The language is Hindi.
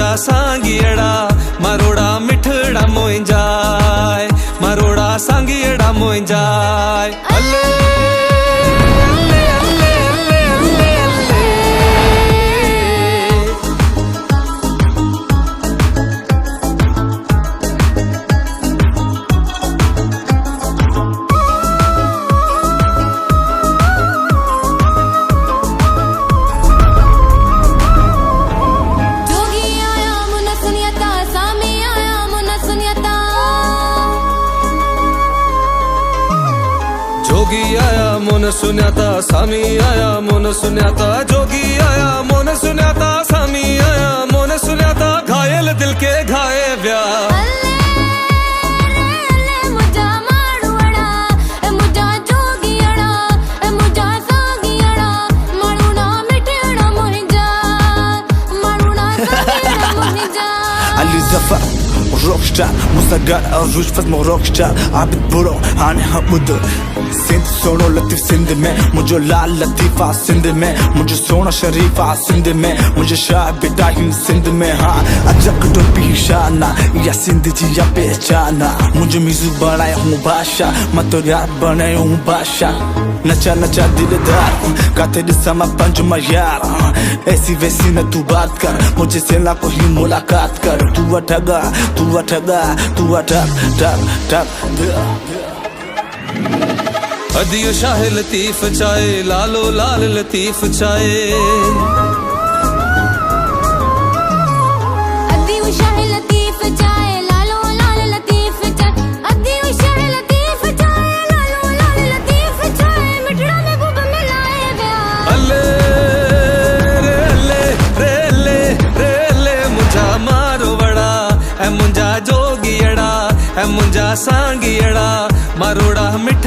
मुंजा सांगियड़ा मरोड़ा मिठड़ा मोइंजाय मरोड़ा सांगियड़ा मोइंजाय अल्ले अल्ले अल्ले अल्ले अल्ले जोगी आया मोन सुन्याता सामी आया मोन सुन्याता जोगी आया मोन सुन्याता सामी आया मोन सुन्याता घायल दिल के घाये व्या Ali Zafar rockstar मुसागार अरूज फज़ रॉकस्टार आबिद बुरो आने हमद सिंध सोनो लतीफ सिंध में मुझे लाल लतीफा सिंध में मुझे सोना शरीफा सिंध में मुझे शाह बिटाहिन सिंध में हाँ अजक तो पीशाना या सिंध जी या पहचाना मुझे मिज़ू बनाया हूँ बादशाह मैं तो यार बनाया हूँ बादशाह नचा नचा दिलदार गाते दिसमा पंज यार ऐसी वैसी न तू बात कर मुझे से ना कोई मुलाकात कर तू अठगा तू अठगा तू अठग ठग ठग अदियो शाह लतीफ चाहे लालो लाल लतीफ चाहे अदियो शाह लतीफ चाहे लालो लाल लतीफ चाहे अदियो शाह लतीफ चाहे लालो लाल लतीफ चाहे मिठड़ा में गुब मिलाए व्या अल्ले रे अल्ले रे अल्ले रे अल्ले मुंजा मारो वड़ा ए मुंजा जोगियड़ा ए मुंजा सांगियड़ा मरोड़ा मिठ